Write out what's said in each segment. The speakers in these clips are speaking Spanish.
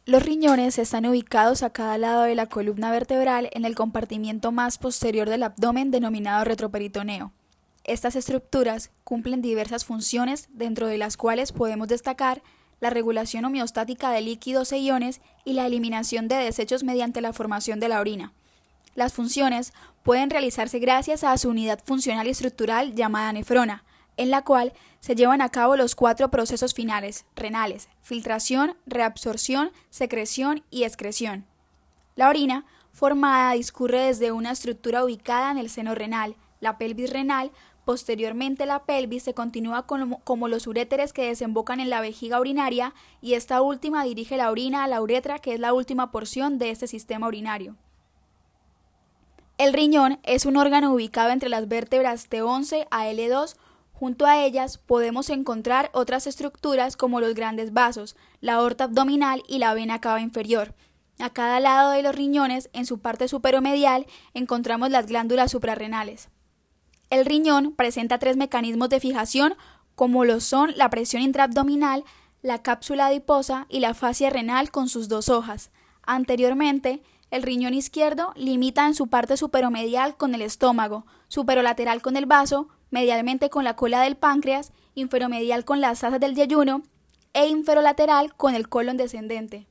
Los riñones están ubicados a cada lado de la columna vertebral en el compartimiento más posterior del abdomen denominado retroperitoneo. Estas estructuras cumplen diversas funciones, dentro de las cuales podemos destacar la regulación homeostática de líquidos e iones y la eliminación de desechos mediante la formación de la orina. Las funciones pueden realizarse gracias a su unidad funcional y estructural llamada nefrona, en la cual se llevan a cabo los 4 procesos finales renales: filtración, reabsorción, secreción y excreción. La orina formada discurre desde una estructura ubicada en el seno renal, la pelvis renal. Posteriormente, la pelvis se continúa como los uréteres que desembocan en la vejiga urinaria, y esta última dirige la orina a la uretra, que es la última porción de este sistema urinario. El riñón es un órgano ubicado entre las vértebras T11 a L2. Junto a ellas podemos encontrar otras estructuras como los grandes vasos, la aorta abdominal y la vena cava inferior. A cada lado de los riñones, en su parte superomedial, encontramos las glándulas suprarrenales. El riñón presenta 3 mecanismos de fijación, como lo son la presión intraabdominal, la cápsula adiposa y la fascia renal con sus 2 hojas. Anteriormente, el riñón izquierdo limita en su parte superomedial con el estómago, superolateral con el vaso, medialmente con la cola del páncreas, inferomedial con las asas del yeyuno e inferolateral con el colon descendente.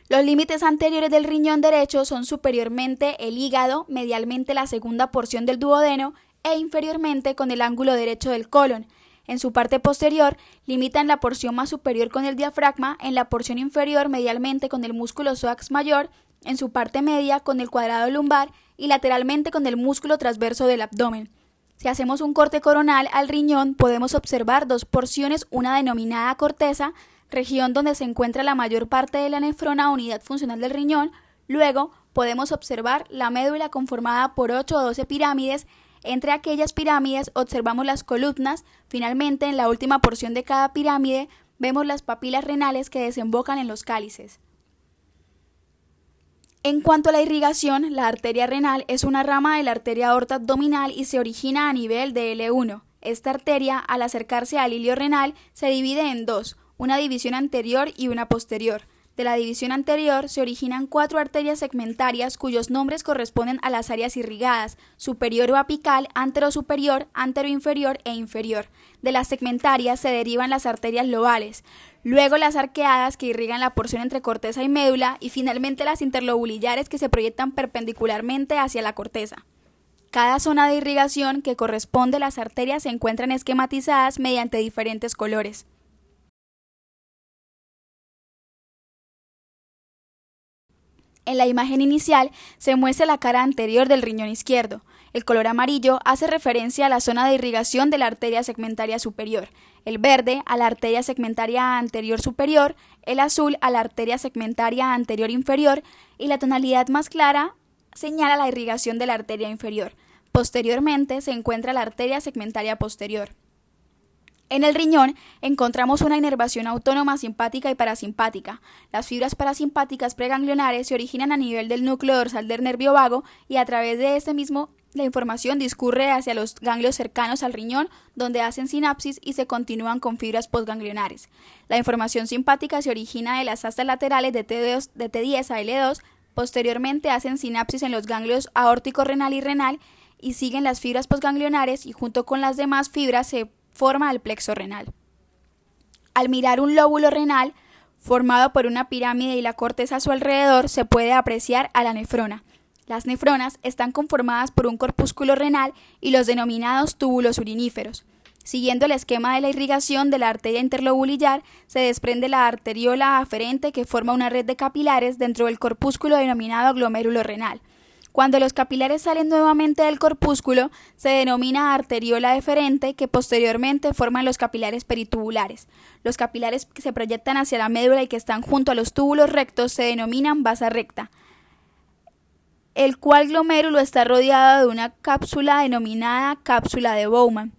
Los límites anteriores del riñón derecho son superiormente el hígado, medialmente la segunda porción del duodeno e inferiormente con el ángulo derecho del colon. En su parte posterior limitan la porción más superior con el diafragma, en la porción inferior medialmente con el músculo psoas mayor, en su parte media con el cuadrado lumbar y lateralmente con el músculo transverso del abdomen. Si hacemos un corte coronal al riñón, podemos observar 2 porciones, una denominada corteza, región donde se encuentra la mayor parte de la nefrona, unidad funcional del riñón. Luego podemos observar la médula conformada por 8 o 12 pirámides. Entre aquellas pirámides observamos las columnas. Finalmente, en la última porción de cada pirámide vemos las papilas renales que desembocan en los cálices. En cuanto a la irrigación, la arteria renal es una rama de la arteria aorta abdominal y se origina a nivel de L1. Esta arteria, al acercarse al hilio renal, se divide en 2, una división anterior y una posterior. De la división anterior se originan 4 arterias segmentarias cuyos nombres corresponden a las áreas irrigadas: superior o apical, anterosuperior, anteroinferior e inferior. De las segmentarias se derivan las arterias lobales, luego las arqueadas, que irrigan la porción entre corteza y médula, y finalmente las interlobulillares, que se proyectan perpendicularmente hacia la corteza. Cada zona de irrigación que corresponde a las arterias se encuentran esquematizadas mediante diferentes colores. En la imagen inicial se muestra la cara anterior del riñón izquierdo. El color amarillo hace referencia a la zona de irrigación de la arteria segmentaria superior, el verde a la arteria segmentaria anterior superior, el azul a la arteria segmentaria anterior inferior, y la tonalidad más clara señala la irrigación de la arteria inferior. Posteriormente se encuentra la arteria segmentaria posterior. En el riñón encontramos una inervación autónoma simpática y parasimpática. Las fibras parasimpáticas preganglionares se originan a nivel del núcleo dorsal del nervio vago, y a través de este mismo la información discurre hacia los ganglios cercanos al riñón, donde hacen sinapsis y se continúan con fibras postganglionares. La información simpática se origina de las astas laterales de T10 a L2. Posteriormente hacen sinapsis en los ganglios aórtico renal y renal y siguen las fibras postganglionares, y junto con las demás fibras se forma el plexo renal. Al mirar un lóbulo renal formado por una pirámide y la corteza a su alrededor, se puede apreciar a la nefrona. Las nefronas están conformadas por un corpúsculo renal y los denominados túbulos uriníferos. Siguiendo el esquema de la irrigación de la arteria interlobulillar, se desprende la arteriola aferente, que forma una red de capilares dentro del corpúsculo denominado glomérulo renal. Cuando los capilares salen nuevamente del corpúsculo, se denomina arteriola deferente, que posteriormente forman los capilares peritubulares. Los capilares que se proyectan hacia la médula y que están junto a los túbulos rectos se denominan vasa recta, el cual glomérulo está rodeado de una cápsula denominada cápsula de Bowman.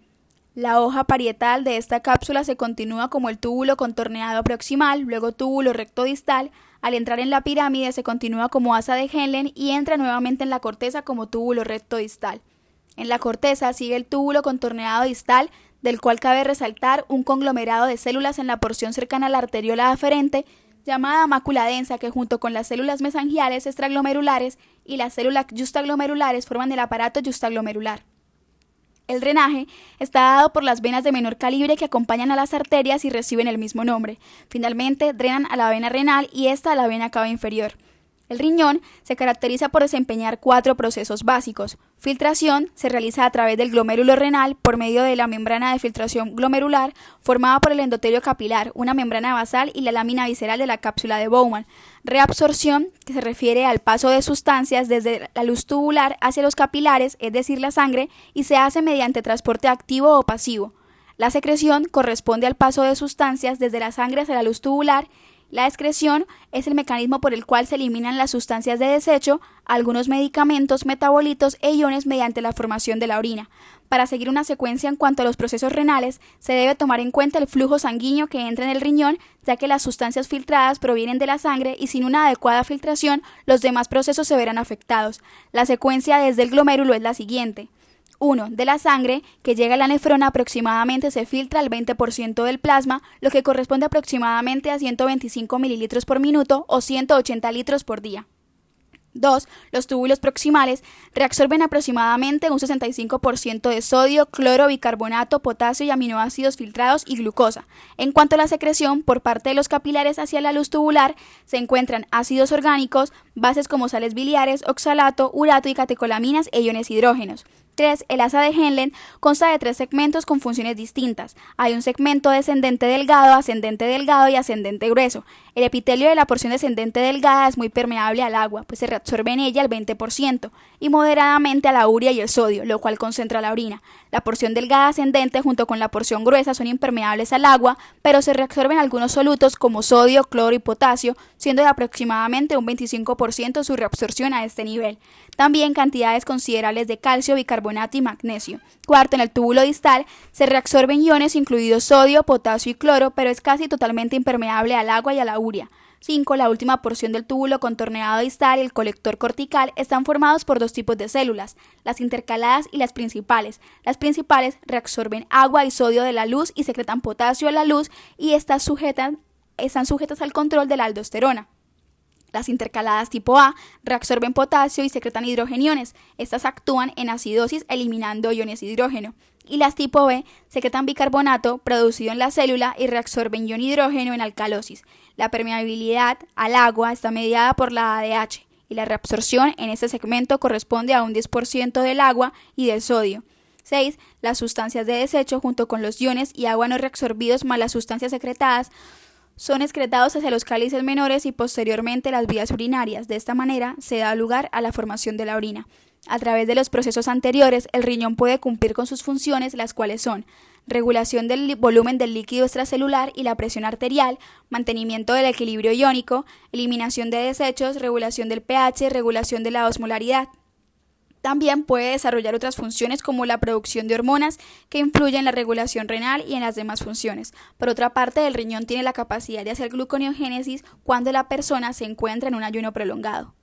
La hoja parietal de esta cápsula se continúa como el túbulo contorneado proximal, luego túbulo recto distal. Al entrar en la pirámide se continúa como asa de Henle y entra nuevamente en la corteza como túbulo recto distal. En la corteza sigue el túbulo contorneado distal, del cual cabe resaltar un conglomerado de células en la porción cercana a la arteriola aferente, llamada mácula densa, que junto con las células mesangiales extraglomerulares y las células justaglomerulares forman el aparato justaglomerular. El drenaje está dado por las venas de menor calibre que acompañan a las arterias y reciben el mismo nombre. Finalmente, drenan a la vena renal y esta a la vena cava inferior. El riñón se caracteriza por desempeñar 4 procesos básicos. Filtración se realiza a través del glomérulo renal por medio de la membrana de filtración glomerular formada por el endotelio capilar, una membrana basal y la lámina visceral de la cápsula de Bowman. Reabsorción, que se refiere al paso de sustancias desde la luz tubular hacia los capilares, es decir, la sangre, y se hace mediante transporte activo o pasivo. La secreción corresponde al paso de sustancias desde la sangre hacia la luz tubular. La excreción es el mecanismo por el cual se eliminan las sustancias de desecho, algunos medicamentos, metabolitos e iones mediante la formación de la orina. Para seguir una secuencia en cuanto a los procesos renales, se debe tomar en cuenta el flujo sanguíneo que entra en el riñón, ya que las sustancias filtradas provienen de la sangre y sin una adecuada filtración, los demás procesos se verán afectados. La secuencia desde el glomérulo es la siguiente. 1. De la sangre que llega a la nefrona aproximadamente se filtra el 20% del plasma, lo que corresponde aproximadamente a 125 mililitros por minuto o 180 litros por día. 2. Los túbulos proximales reabsorben aproximadamente un 65% de sodio, cloro, bicarbonato, potasio y aminoácidos filtrados y glucosa. En cuanto a la secreción, por parte de los capilares hacia la luz tubular, se encuentran ácidos orgánicos, bases como sales biliares, oxalato, urato y catecolaminas e iones hidrógenos. 3. El asa de Henle consta de 3 segmentos con funciones distintas. Hay un segmento descendente delgado, ascendente delgado y ascendente grueso. El epitelio de la porción descendente delgada es muy permeable al agua, pues se reabsorbe en ella el 20% y moderadamente a la urea y el sodio, lo cual concentra la orina. La porción delgada ascendente junto con la porción gruesa son impermeables al agua, pero se reabsorben algunos solutos como sodio, cloro y potasio, siendo de aproximadamente un 25% su reabsorción a este nivel. También cantidades considerables de calcio, bicarbonato y magnesio. 4. En el túbulo distal se reabsorben iones incluidos sodio, potasio y cloro, pero es casi totalmente impermeable al agua y a la urea. 5. La última porción del túbulo contorneado distal y el colector cortical están formados por 2 tipos de células, las intercaladas y las principales. Las principales reabsorben agua y sodio de la luz y secretan potasio a la luz y están sujetas al control de la aldosterona. Las intercaladas tipo A reabsorben potasio y secretan hidrogeniones. Estas actúan en acidosis eliminando iones de hidrógeno. Y las tipo B secretan bicarbonato producido en la célula y reabsorben ion hidrógeno en alcalosis. La permeabilidad al agua está mediada por la ADH y la reabsorción en este segmento corresponde a un 10% del agua y del sodio. 6. Las sustancias de desecho junto con los iones y agua no reabsorbidos más las sustancias secretadas son excretados hacia los cálices menores y posteriormente las vías urinarias. De esta manera se da lugar a la formación de la orina. A través de los procesos anteriores, el riñón puede cumplir con sus funciones, las cuales son regulación del volumen del líquido extracelular y la presión arterial, mantenimiento del equilibrio iónico, eliminación de desechos, regulación del pH, regulación de la osmolaridad. También puede desarrollar otras funciones como la producción de hormonas que influyen en la regulación renal y en las demás funciones. Por otra parte, el riñón tiene la capacidad de hacer gluconeogénesis cuando la persona se encuentra en un ayuno prolongado.